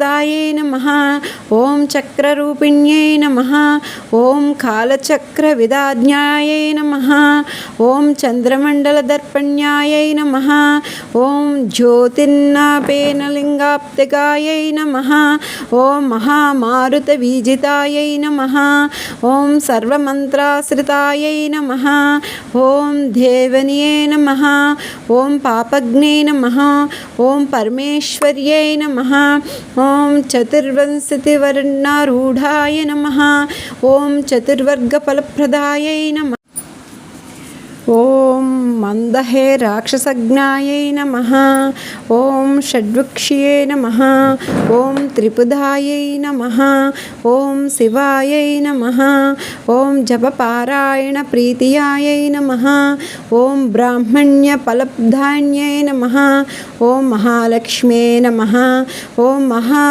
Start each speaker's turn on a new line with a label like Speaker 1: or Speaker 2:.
Speaker 1: दायै नमः। ॐ चक्ररूपिण्यै नमः। ॐ कालचक्रविदाज्ञायै नमः। ॐ चन्द्रमण्डलदर्पण्यायै नमः। ॐ ज्योतिर्नापेनलिङ्गाप्तकायै नमः। ॐ महामारुतवीजितायै नमः। ॐ सर्वमन्त्राश्रितायै नमः। ॐ देवन्यै नमः। ॐ पापग्ने नमः। ॐ परमेश्वर्यै नमः। ॐ चतुर्विंशतिवर्णारूढाय नमः। ॐ चतुर्वर्गफलप्रदायै नमः। ॐ मंदहे राक्षसज्ञायै नमः। ॐ षड्वक्ष्ये नमः। ॐ त्रिपुधायै नमः। ॐ शिवायै नमः। ॐ जपपारायणप्रीतियायै नमः। ॐ ब्राह्मण्यफलप्रदायै नमः। ॐ महालक्ष्म्यै नमः। ॐ